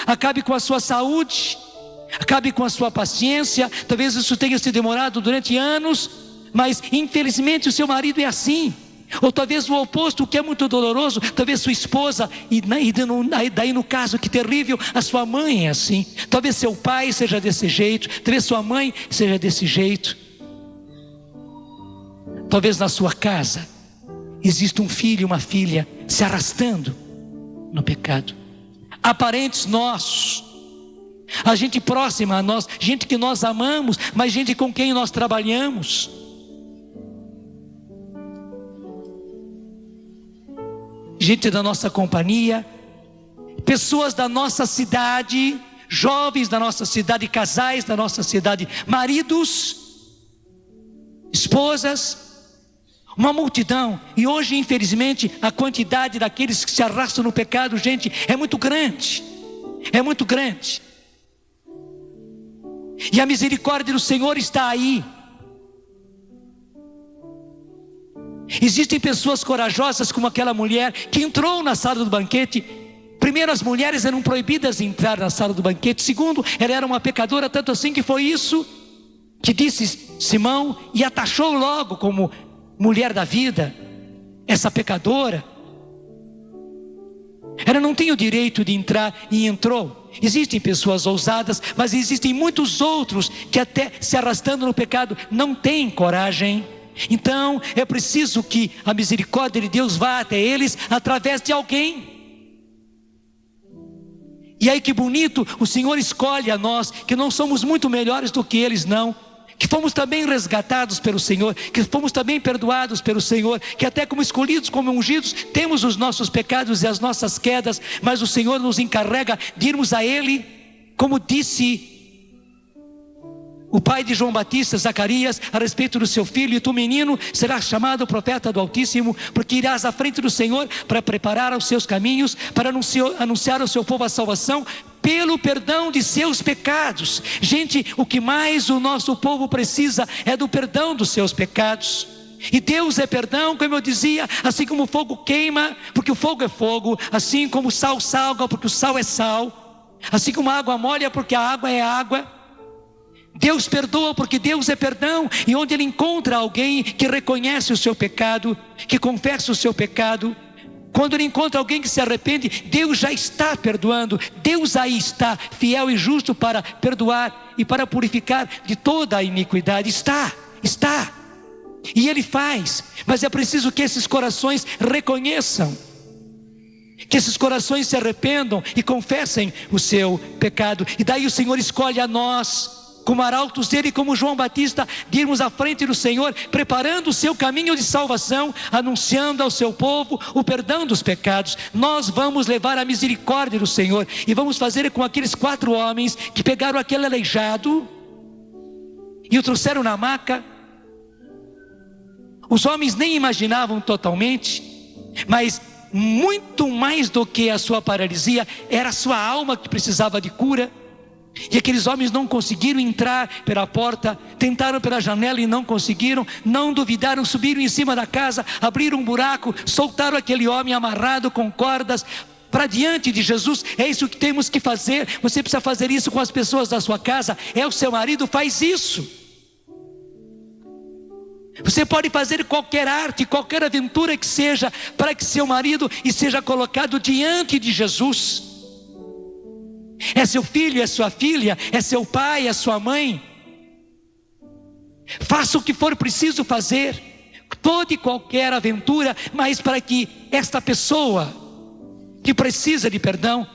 acabe com a sua saúde, acabe com a sua paciência. Talvez isso tenha se demorado durante anos, mas infelizmente o seu marido é assim. Ou talvez o oposto, o que é muito doloroso, talvez sua esposa, e daí no caso que terrível, a sua mãe é assim. Talvez seu pai seja desse jeito, talvez sua mãe seja desse jeito. Talvez na sua casa exista um filho e uma filha se arrastando no pecado. Aparentes nossos, a gente próxima a nós, gente que nós amamos, mas gente com quem nós trabalhamos. Gente da nossa companhia, pessoas da nossa cidade, jovens da nossa cidade, casais da nossa cidade, maridos, esposas, uma multidão. E hoje, infelizmente, a quantidade daqueles que se arrastam no pecado, gente, é muito grande. É muito grande. E a misericórdia do Senhor está aí. Existem pessoas corajosas como aquela mulher que entrou na sala do banquete. Primeiro, as mulheres eram proibidas de entrar na sala do banquete. Segundo, ela era uma pecadora, tanto assim que foi isso que disse Simão, e a taxou logo como mulher da vida, essa pecadora. Ela não tem o direito de entrar e entrou. Existem pessoas ousadas, mas existem muitos outros que até se arrastando no pecado não têm coragem. Então é preciso que a misericórdia de Deus vá até eles através de alguém. E aí que bonito, o Senhor escolhe a nós, que não somos muito melhores do que eles, não, que fomos também resgatados pelo Senhor, que fomos também perdoados pelo Senhor, que até como escolhidos, como ungidos, temos os nossos pecados e as nossas quedas, mas o Senhor nos encarrega de irmos a Ele, como disse o pai de João Batista, Zacarias, a respeito do seu filho: e tu, menino, serás chamado profeta do Altíssimo, porque irás à frente do Senhor para preparar os seus caminhos, para anunciar ao seu povo a salvação pelo perdão de seus pecados. Gente, o que mais o nosso povo precisa é do perdão dos seus pecados. E Deus é perdão, como eu dizia, assim como o fogo queima, porque o fogo é fogo, assim como o sal salga, porque o sal é sal, assim como a água molha, porque a água é água. Deus perdoa porque Deus é perdão, e onde Ele encontra alguém que reconhece o seu pecado, que confessa o seu pecado, quando Ele encontra alguém que se arrepende, Deus já está perdoando. Deus aí está, fiel e justo para perdoar e para purificar de toda a iniquidade. Está. E Ele faz, mas é preciso que esses corações reconheçam, que esses corações se arrependam e confessem o seu pecado. E daí o Senhor escolhe a nós, como arautos dele, como João Batista, de irmos à frente do Senhor, preparando o seu caminho de salvação, anunciando ao seu povo o perdão dos pecados. Nós vamos levar a misericórdia do Senhor, e vamos fazer com aqueles 4 homens que pegaram aquele aleijado e o trouxeram na maca. Os homens nem imaginavam totalmente, mas muito mais do que a sua paralisia, era a sua alma que precisava de cura. E aqueles homens não conseguiram entrar pela porta, tentaram pela janela e não conseguiram, não duvidaram, subiram em cima da casa, abriram um buraco, soltaram aquele homem amarrado com cordas para diante de Jesus. É isso que temos que fazer. Você precisa fazer isso com as pessoas da sua casa. É o seu marido, faz isso. Você pode fazer qualquer arte, qualquer aventura que seja, para que seu marido seja colocado diante de Jesus. É seu filho, é sua filha, é seu pai, é sua mãe. Faça o que for preciso fazer, toda e qualquer aventura, mas para que esta pessoa que precisa de perdão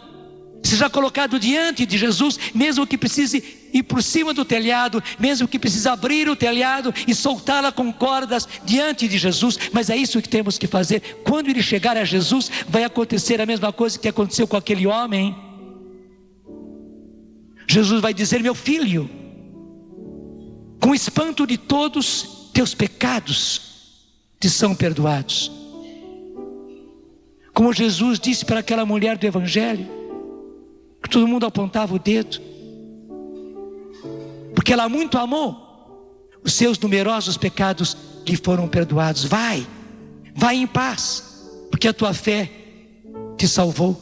seja colocado diante de Jesus, mesmo que precise ir por cima do telhado, mesmo que precise abrir o telhado e soltá-la com cordas diante de Jesus. Mas é isso que temos que fazer. Quando ele chegar a Jesus, vai acontecer a mesma coisa que aconteceu com aquele homem. Jesus vai dizer: meu filho, com espanto de todos, teus pecados te são perdoados. Como Jesus disse para aquela mulher do Evangelho, que todo mundo apontava o dedo, porque ela muito amou, os seus numerosos pecados lhe foram perdoados. Vai em paz, porque a tua fé te salvou.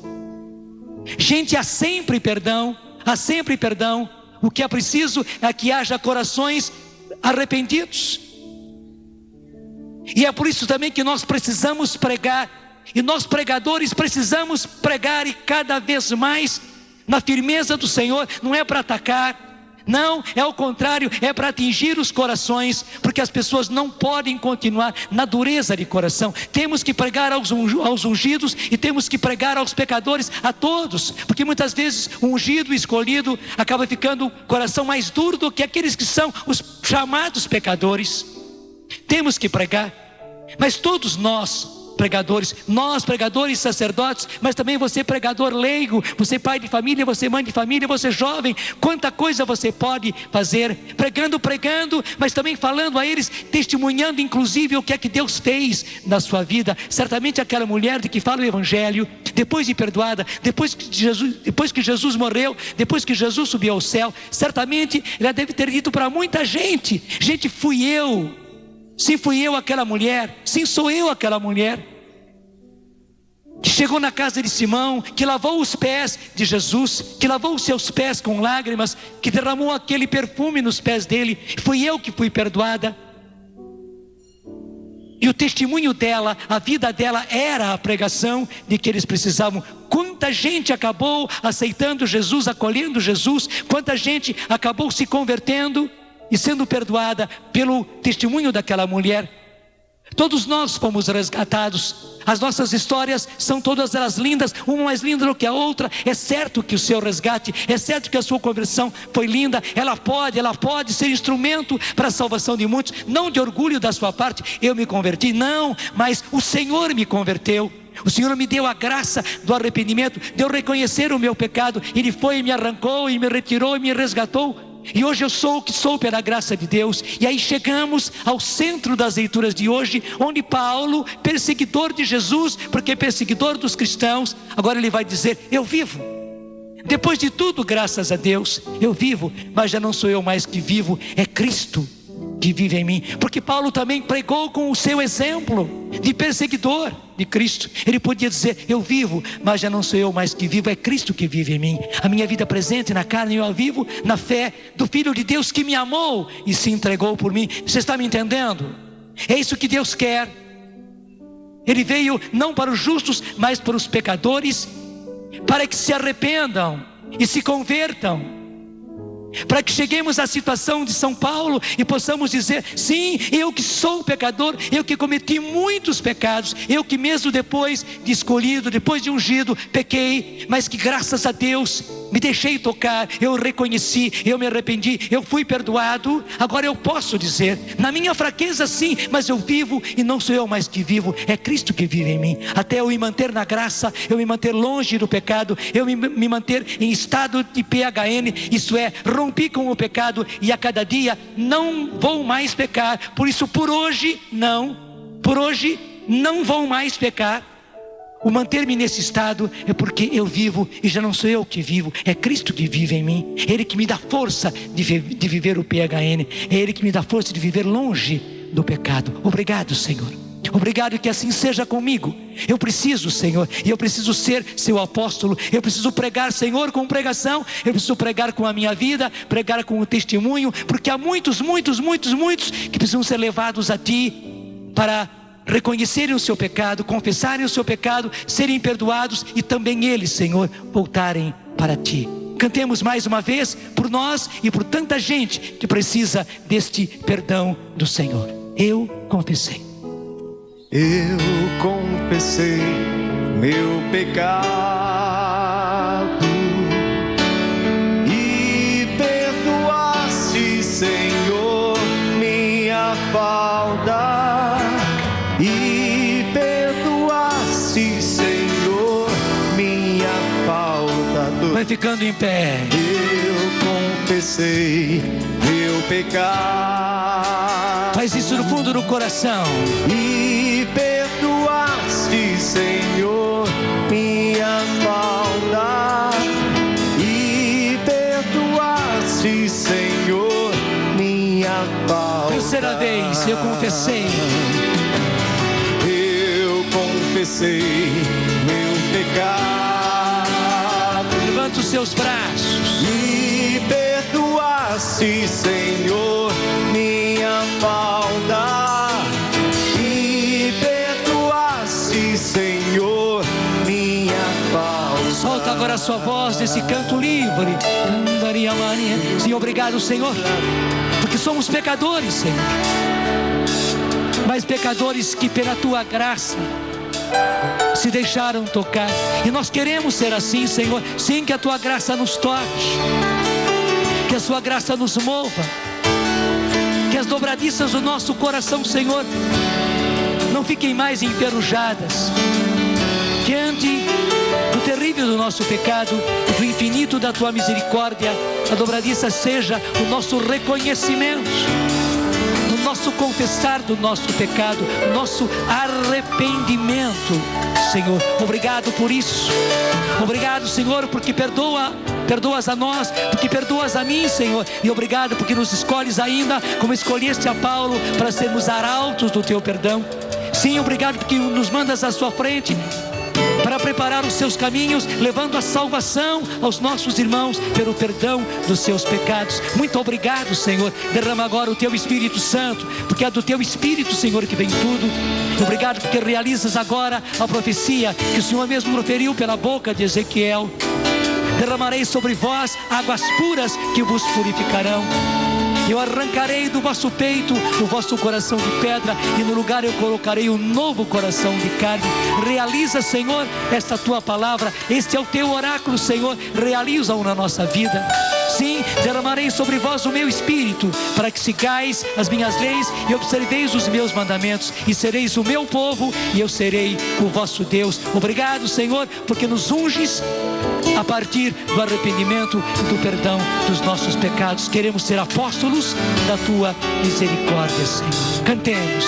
Gente, há sempre perdão. O que é preciso é que haja corações arrependidos. E é por isso também que nós precisamos pregar, e nós pregadores precisamos pregar, e cada vez mais na firmeza do Senhor. Não é para atacar, não, é ao contrário, é para atingir os corações, porque as pessoas não podem continuar na dureza de coração. Temos que pregar aos ungidos, e temos que pregar aos pecadores, a todos, porque muitas vezes o ungido, escolhido, acaba ficando o coração mais duro do que aqueles que são os chamados pecadores. Temos que pregar, mas todos nós pregadores, sacerdotes, mas também você pregador leigo, você pai de família, você mãe de família, você jovem, quanta coisa você pode fazer, pregando, mas também falando a eles, testemunhando inclusive o que é que Deus fez na sua vida. Certamente aquela mulher de que fala o Evangelho, depois de perdoada, depois que Jesus morreu, depois que Jesus subiu ao céu, certamente ela deve ter dito para muita gente: gente, fui eu. Sim, fui eu aquela mulher. Sim, sou eu aquela mulher que chegou na casa de Simão, que lavou os pés de Jesus, que lavou os seus pés com lágrimas, que derramou aquele perfume nos pés dele. Fui eu que fui perdoada. E o testemunho dela, a vida dela, era a pregação de que eles precisavam. Quanta gente acabou aceitando Jesus, acolhendo Jesus, quanta gente acabou se convertendo e sendo perdoada pelo testemunho daquela mulher. Todos nós fomos resgatados. As nossas histórias são todas elas lindas, uma mais linda do que a outra. É certo que o seu resgate, é certo que a sua conversão foi linda. Ela pode ser instrumento para a salvação de muitos. Não de orgulho da sua parte, eu me converti, não, mas o Senhor me converteu. O Senhor me deu a graça do arrependimento, de eu reconhecer o meu pecado. Ele foi e me arrancou, e me retirou, e me resgatou. E hoje eu sou o que sou pela graça de Deus. E aí chegamos ao centro das leituras de hoje, onde Paulo, perseguidor de Jesus, porque é perseguidor dos cristãos, agora ele vai dizer: eu vivo. Depois de tudo, graças a Deus, eu vivo, mas já não sou eu mais que vivo, é Cristo que vive em mim. Porque Paulo também pregou com o seu exemplo de perseguidor de Cristo. Ele podia dizer: eu vivo, mas já não sou eu mais que vivo, é Cristo que vive em mim. A minha vida presente na carne eu a vivo na fé do Filho de Deus que me amou e se entregou por mim. Você está me entendendo? É isso que Deus quer. Ele veio não para os justos, mas para os pecadores, para que se arrependam e se convertam, para que cheguemos à situação de São Paulo e possamos dizer: sim, eu que sou pecador, eu que cometi muitos pecados, eu que mesmo depois de escolhido, depois de ungido, pequei, mas que graças a Deus me deixei tocar, eu reconheci, eu me arrependi, eu fui perdoado. Agora eu posso dizer, na minha fraqueza sim, mas eu vivo e não sou eu mais que vivo, é Cristo que vive em mim. Até eu me manter na graça, eu me manter longe do pecado, eu me manter em estado de PHN, isso é, rompi com o pecado e a cada dia não vou mais pecar. Por isso por hoje não vou mais pecar. O manter-me nesse estado é porque eu vivo e já não sou eu que vivo, é Cristo que vive em mim. É Ele que me dá força de viver o PHN, é Ele que me dá força de viver longe do pecado. Obrigado, Senhor. Obrigado que assim seja comigo. Eu preciso, Senhor, e eu preciso ser seu apóstolo. Eu preciso pregar, Senhor, com pregação. Eu preciso pregar com a minha vida, pregar com o testemunho, porque há muitos que precisam ser levados a Ti para reconhecerem o seu pecado, confessarem o seu pecado, serem perdoados e também eles, Senhor, voltarem para Ti. Cantemos mais uma vez por nós e por tanta gente que precisa deste perdão do Senhor. Eu confessei. Eu confessei meu pecado e perdoaste, Senhor, minha falta. E perdoaste, Senhor, minha falta. Vai ficando em pé. Eu confessei meu pecado. Faz isso no fundo do coração. E perdoaste, Senhor, minha falta. E perdoaste, Senhor, minha falta. Terceira vez, eu confessei. Eu confessei meu pecado. Levanta os seus braços. E perdoaste, Senhor, minha falta. E perdoaste, Senhor, minha falta. Solta agora a sua voz desse canto livre. Sim, obrigado, Senhor, porque somos pecadores, Senhor, mas pecadores que pela Tua graça se deixaram tocar. E nós queremos ser assim, Senhor. Sim, que a Tua graça nos toque, que a Sua graça nos mova, que as dobradiças do nosso coração, Senhor, não fiquem mais enferrujadas, que ante do terrível do nosso pecado e do infinito da Tua misericórdia, a dobradiça seja o nosso reconhecimento, o nosso confessar do nosso pecado, o nosso arrependimento, Senhor. Obrigado por isso. Obrigado, Senhor, porque perdoas a nós, porque perdoas a mim, Senhor. E obrigado porque nos escolhes ainda, como escolheste a Paulo, para sermos arautos do Teu perdão. Sim, obrigado porque nos mandas à Sua frente para preparar os Seus caminhos, levando a salvação aos nossos irmãos pelo perdão dos seus pecados. Muito obrigado, Senhor. Derrama agora o Teu Espírito Santo, porque é do Teu Espírito, Senhor, que vem tudo. Obrigado porque realizas agora a profecia que o Senhor mesmo proferiu pela boca de Ezequiel. Derramarei sobre vós águas puras que vos purificarão. Eu arrancarei do vosso peito o vosso coração de pedra, e no lugar eu colocarei um novo coração de carne. Realiza, Senhor, esta Tua palavra. Este é o Teu oráculo, Senhor. Realiza-o na nossa vida. Sim, derramarei sobre vós o meu Espírito, para que sigais as minhas leis e observeis os meus mandamentos, e sereis o meu povo e eu serei o vosso Deus. Obrigado, Senhor, porque nos unges a partir do arrependimento e do perdão dos nossos pecados. Queremos ser apóstolos da tua misericórdia, Senhor. Cantemos.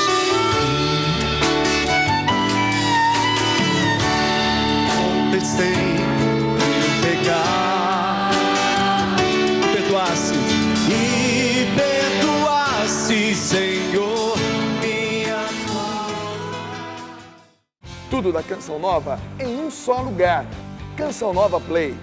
Confessei meu pecado, perdoasse e perdoasse, Senhor, minha Tudo da Canção Nova em um só lugar. Canção Nova Play.